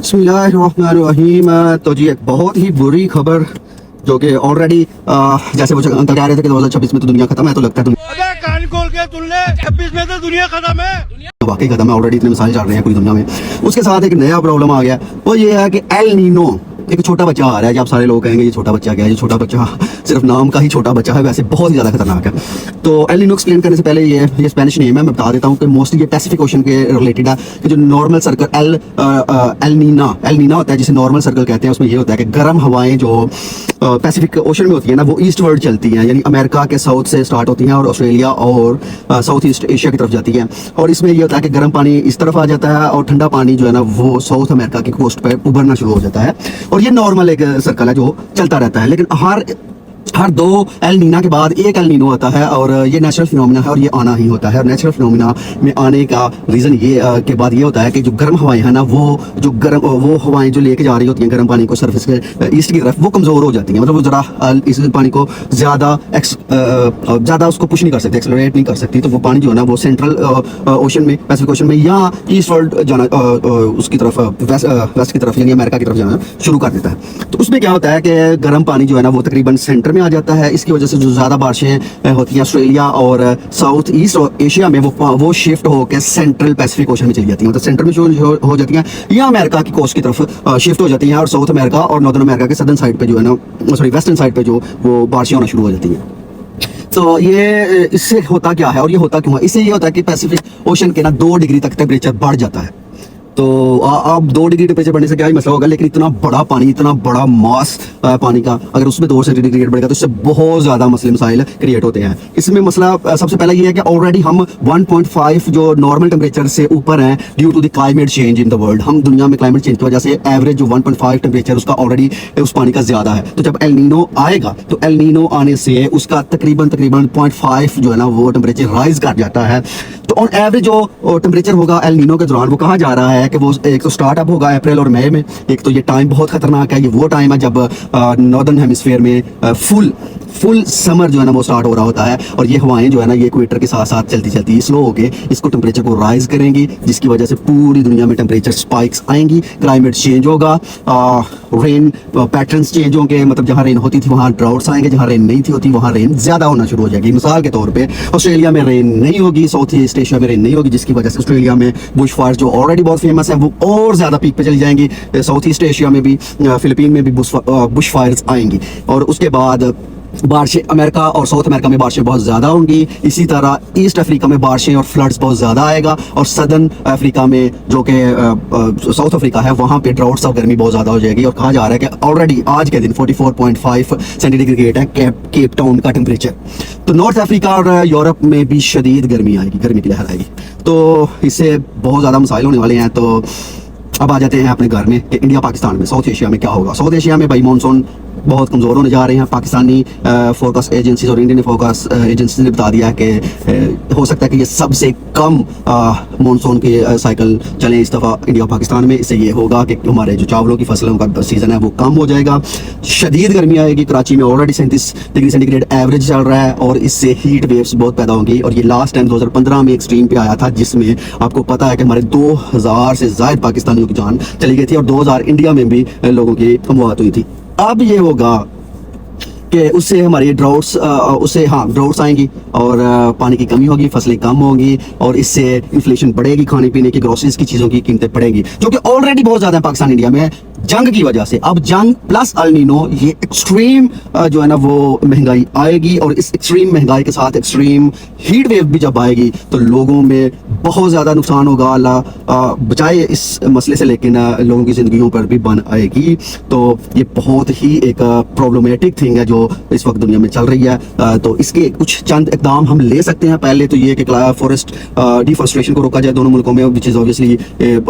बिस्मिल्लाहिर्रहमानिर्रहीम। तो जी एक बहुत ही बुरी खबर जो कि ऑलरेडी जैसे वो अंकल कह रहे थे कि 2026 में तो दुनिया खत्म है, तो लगता है अबे कान खोल के सुन ले, 26 में तो दुनिया खत्म है। वाकई खत्म है। ऑलरेडी इतने मिसाइल चल रहे हैं पूरी दुनिया में। उसके साथ एक नया प्रॉब्लम आ गया, वो ये है कि एल नीनो, एक छोटा बच्चा आ रहा है। जब सारे लोग कहेंगे ये छोटा बच्चा क्या है, ये छोटा बच्चा सिर्फ नाम का ही छोटा बच्चा है, वैसे बहुत ही ज़्यादा खतरनाक है। तो एल नीनो एक्सप्लेन करने से पहले ये स्पेनिश नेम है, मैं बता देता हूँ कि मोस्टली ये पैसिफिक ओशन के रिलेटेड है। कि जो नॉर्मल सर्कल एल नीना होता है, जिसे नॉर्मल सर्कल कहते हैं, उसमें ये होता है कि गर्म हवाएं जो पैसिफिक ओशन में होती है ना, वो ईस्ट वर्ड चलती हैं, यानी अमेरिका के साउथ से स्टार्ट होती हैं और ऑस्ट्रेलिया और साउथ ईस्ट एशिया की तरफ जाती हैं। और इसमें ये होता है कि गर्म पानी इस तरफ आ जाता है और ठंडा पानी जो है ना वो साउथ अमेरिका की कोस्ट पर उभरना शुरू हो जाता है। और ये नॉर्मल एक सर्कल है जो चलता रहता है। लेकिन हर दो एल नीना के बाद एक एल नीनो आता है, और ये नेचुरल फिनोमिना है और ये आना ही होता है। और नेचुरल फिनोमिना में आने का रीज़न ये के बाद ये होता है कि जो गर्म हवाएं हैं ना, वो हवाएं जो लेके जा रही होती हैं गर्म पानी को सरफेस के ईस्ट की तरफ, वो कमज़ोर हो जाती हैं। मतलब वो ज़रा इस पानी को ज़्यादा उसको पुश नहीं कर सकती, एक्सेलरेट नहीं कर सकती। तो वो पानी जो है ना वो सेंट्रल ओशन में, पैसिफिक ओशन में या ईस्ट वर्ल्ड जाना, उसकी तरफ वेस्ट की तरफ यानी अमेरिका की तरफ जाना शुरू कर देता है। तो उसमें क्या होता है कि गर्म पानी जो है ना वो तकरीबन सेंटर में आ जाता है। इसकी वजह से जो ज़्यादा बारिशें होती हैं ऑस्ट्रेलिया और साउथ ईस्ट एशिया में, वो शिफ्ट होकर सेंट्रल पैसिफिक ओशन में चली जाती हैं। मतलब सेंटर में जो हो जाती हैं या अमेरिका की कोस्ट की तरफ शिफ्ट हो जाती हैं, और साउथ अमेरिका और नॉर्दर्न अमेरिका के सदर्न साइड पे जो है ना, वेस्टर्न साइड पे जो वो बारिशें होना शुरू हो जाती हैं। तो ये इससे होता क्या है और ये होता क्यों है? इससे ये होता है कि पैसिफिक ओशन के ना 2 डिग्री तक टेम्परेचर बढ़ जाता है। तो अब 2 डिग्री टेम्परेचर बढ़ने से क्या ही मसला होगा, लेकिन इतना बड़ा पानी, इतना बड़ा मास पानी का, अगर उसमें 2 सेंटीग्रेड बढ़ेगा तो इससे बहुत ज़्यादा मसले मसाइल क्रिएट होते हैं। इसमें मसला सबसे पहला ये है कि ऑलरेडी हम 1.5 जो नॉर्मल टेम्परेचर से ऊपर हैं due to the climate change in the world. हम दुनिया में क्लाइमेट चेंज की वजह से एवरेज जो 1.5 टेम्परेचर उसका ऑलरेडी उस पानी का ज़्यादा है। तो जब एल नीनो आएगा तो एल नीनो आने से उसका तकरीबन 0.5 जो है ना वो टेम्परेचर राइज कर जाता है। तो ऑन एवरेज जो टेम्परेचर होगा एल नीनो के दौरान, वो कहा जा रहा है कि वो एक तो स्टार्टअप होगा अप्रैल और मई में। एक तो ये टाइम बहुत खतरनाक है, ये वो टाइम है जब नॉर्दर्न हेमिस्फीयर में फुल समर जो है ना वो स्टार्ट हो रहा होता है। और ये हवाएं जो है ना ये इक्वेटर के साथ साथ चलती चलती स्लो होके इसको टेम्परेचर को राइज करेंगी, जिसकी वजह से पूरी दुनिया में टेम्परेचर स्पाइक्स आएंगी, क्लाइमेट चेंज होगा, रेन पैटर्न्स चेंज होंगे। मतलब जहाँ रेन होती थी वहाँ ड्राउट्स आएंगे, जहाँ रेन नहीं थी होती वहाँ रेन ज़्यादा होना शुरू हो जाएगी। मिसाल के तौर पर ऑस्ट्रेलिया में रेन नहीं होगी, साउथ ईस्ट एशिया में रेन नहीं होगी, जिसकी वजह से ऑस्ट्रेलिया में बुश फायर जो ऑलरेडी बहुत फेमस है वो और ज़्यादा पीक पे चली जाएंगी। साउथ ईस्ट एशिया में भी, फिलीपीन में भी बुश फायर्स आएंगी। और उसके बाद बारिशें अमेरिका और साउथ अमेरिका में बारिशें बहुत ज़्यादा होंगी। इसी तरह ईस्ट अफ्रीका में बारिशें और फ्लड्स बहुत ज़्यादा आएगा। और सदर्न अफ्रीका में जो कि साउथ अफ्रीका है वहाँ पे ड्राउट्स और गर्मी बहुत ज़्यादा हो जाएगी। और कहा जा रहा है कि ऑलरेडी आज के दिन 44.5 सेंटीग्रेड है केप टाउन का टेम्परेचर। तो नॉर्थ अफ्रीका और यूरोप में भी शदीद गर्मी आएगी, गर्मी की लहर आएगी। तो इससे बहुत ज़्यादा मसाइल होने वाले हैं। तो अब आ जाते हैं अपने घर में कि इंडिया पाकिस्तान में, साउथ एशिया में क्या होगा। साउथ एशिया में भाई मानसून बहुत कमज़ोर होने जा रहे हैं। पाकिस्तानी फोरकास्ट एजेंसीज और इंडियन फोरकास्ट एजेंसीज ने बता दिया कि हो सकता है कि ये सबसे कम मानसून के साइकिल चलें इस दफ़ा इंडिया पाकिस्तान में। इससे ये होगा कि हमारे जो चावलों की फसलों का सीज़न है वो कम हो जाएगा, शदीद गर्मी आएगी। कराची में ऑलरेडी 37 डिग्री सेंटीग्रेड एवरेज चल रहा है और इससे हीट वेव्स बहुत पैदा होंगी। और ये लास्ट टाइम 2015 में एक्सट्रीम पे आया था, जिसमें आपको पता है कि हमारे 2000 से ज़ायद पाकिस्तानियों की जान चली गई थी और 2000 इंडिया में भी लोगों की अमवात हुई थी। अब ये होगा कि उससे हमारी ड्राउट्स आएंगी और पानी की कमी होगी, फसलें कम होंगी और इससे इन्फ्लेशन बढ़ेगी, खाने पीने की ग्रोसरीज की चीज़ों की कीमतें बढ़ेंगी, जो कि ऑलरेडी बहुत ज़्यादा है पाकिस्तान इंडिया में जंग की वजह से। अब जंग प्लस एल नीनो, ये एक्सट्रीम जो है ना वो महंगाई आएगी। और इस एक्सट्रीम महंगाई के साथ एक्सट्रीम हीट वेव भी जब आएगी तो लोगों में बहुत ज़्यादा नुकसान होगा। अल्लाह बचाए इस मसले से, लेकिन लोगों की ज़िंदगियों पर भी बन आएगी। तो ये बहुत ही एक प्रॉब्लमेटिक थिंग है जो इस वक्त दुनिया में चल रही है। तो इसके कुछ चंद इकदाम हम ले सकते हैं। पहले तो ये कि फॉरेस्ट डिफॉरेस्टेशन को रोका जाए दोनों मुल्कों में, विच इज़ ऑब्वियसली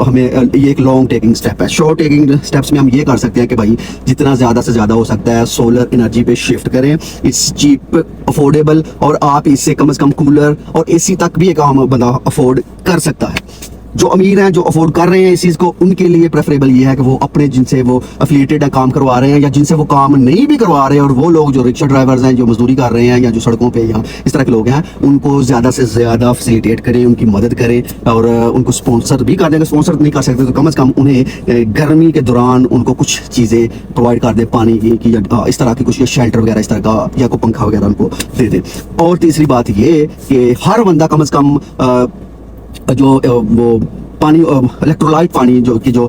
हमें ये एक लॉन्ग टेकिंग स्टेप है। शॉर्ट टेकिंग स्टेप्स में हम ये कर सकते हैं कि भाई जितना ज़्यादा से ज़्यादा हो सकता है सोलर एनर्जी पे शिफ्ट करें। इट्स चीप, अफोर्डेबल, और आप इससे कम से कम कूलर और एसी तक भी एक आम बंदा अफोर्ड कर सकता है। जो अमीर हैं, जो अफोर्ड कर रहे हैं इस चीज़ को, उनके लिए प्रेफरेबल ये है कि वो अपने जिनसे वो अफिलिएटेड है काम करवा रहे हैं, या जिनसे वो काम नहीं भी करवा रहे हैं, और वो लोग जो रिक्शा ड्राइवर्स हैं, जो मजदूरी कर रहे हैं, या जो सड़कों पे या इस तरह के लोग हैं, उनको ज़्यादा से ज़्यादा फैसिलिटेट करें, उनकी मदद करें, और उनको स्पॉन्सर भी कर दें। अगर स्पॉन्सर नहीं कर सकते तो कम से कम उन्हें गर्मी के दौरान उनको कुछ चीज़ें प्रोवाइड कर दें, पानी की या इस तरह की कुछ शेल्टर वगैरह इस तरह का, या कोई पंखा वगैरह उनको दे दें। और तीसरी बात ये कि हर बंदा कम से कम जो वो पानी, इलेक्ट्रोलाइट पानी जो कि जो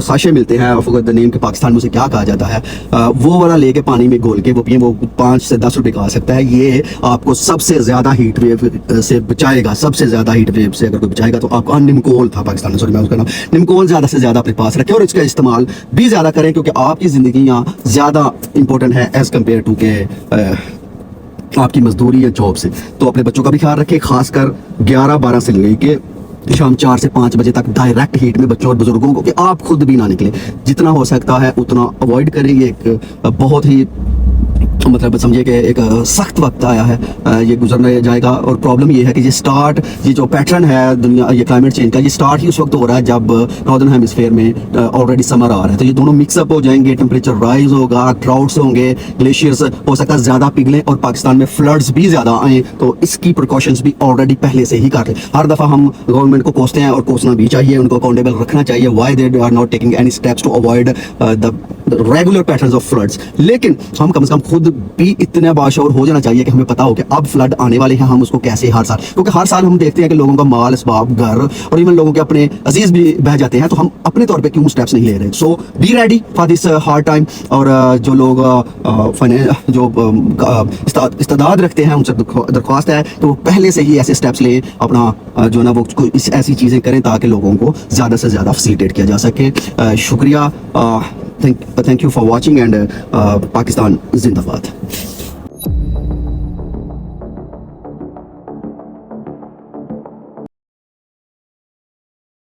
साशे मिलते हैं, द नेम के पाकिस्तान में उसे क्या कहा जाता है, वो वाला लेके पानी में घोल के वो पिए, वो 5 से 10 रुपए का आ सकता है। ये आपको सबसे ज़्यादा हीट वेव से बचाएगा, सबसे ज़्यादा हीट वेव से अगर कोई बचाएगा तो आपका निमकोल था पाकिस्तान में, सॉरी मैं उसका नाम, निमकोल ज़्यादा से ज़्यादा अपने पास रखें और इसका इस्तेमाल भी ज़्यादा करें, क्योंकि आपकी ज़िंदगी यहाँ ज़्यादा इंपॉर्टेंट है एज़ कम्पेयर टू के आपकी मजदूरी या जॉब से। तो अपने बच्चों का भी ख्याल रखें, खासकर 11-12 से लेके शाम 4 से 5 बजे तक डायरेक्ट हीट में बच्चों और बुजुर्गों को, कि आप खुद भी ना निकले, जितना हो सकता है उतना अवॉइड करें। ये एक बहुत ही मतलब समझिए कि एक सख्त वक्त आया है, ये गुजरना जाएगा। और प्रॉब्लम ये है कि ये जो पैटर्न है दुनिया, ये क्लाइमेट चेंज का, ये स्टार्ट ही उस वक्त हो रहा है जब नॉर्दर्न हेमिस्फीयर में ऑलरेडी समर आ रहा है। तो ये दोनों मिक्सअप हो जाएंगे, टेम्परेचर राइज होगा, ड्राउट्स होंगे, ग्लेशियर्स हो सकता है ज़्यादा पिघलें और पाकिस्तान में फ्लड्स भी ज़्यादा आएँ। तो इसकी प्रिकॉशंस भी ऑलरेडी पहले से ही कर लें। हर दफ़ा हम गवर्नमेंट को कोसते हैं और कोसना भी चाहिए, उनको अकाउंटेबल रखना चाहिए, why they are not taking any steps to avoid the regular patterns of floods. लेकिन हम कम से कम खुद भी इतने बाशऊर हो जाना चाहिए कि हमें पता हो कि अब फ्लड आने वाले हैं, हम उसको कैसे हर साल, क्योंकि हर साल हम देखते हैं कि लोगों का माल, असबाब, घर और इवन लोगों के अपने अजीज भी बह जाते हैं। तो हम अपने तौर पे क्यों स्टेप्स नहीं ले रहे? So be ready for this hard time. और जो लोग जो इस्तेदाद रखते हैं उनसे दरख्वास्त है तो वो पहले से ही ऐसे स्टेप्स लें, अपना जो ना वो ऐसी चीज़ें करें ताकि लोगों को ज़्यादा से ज़्यादा फैसिलिटेट किया जा सके। शुक्रिया, thank you for watching and Pakistan जिंदाबाद।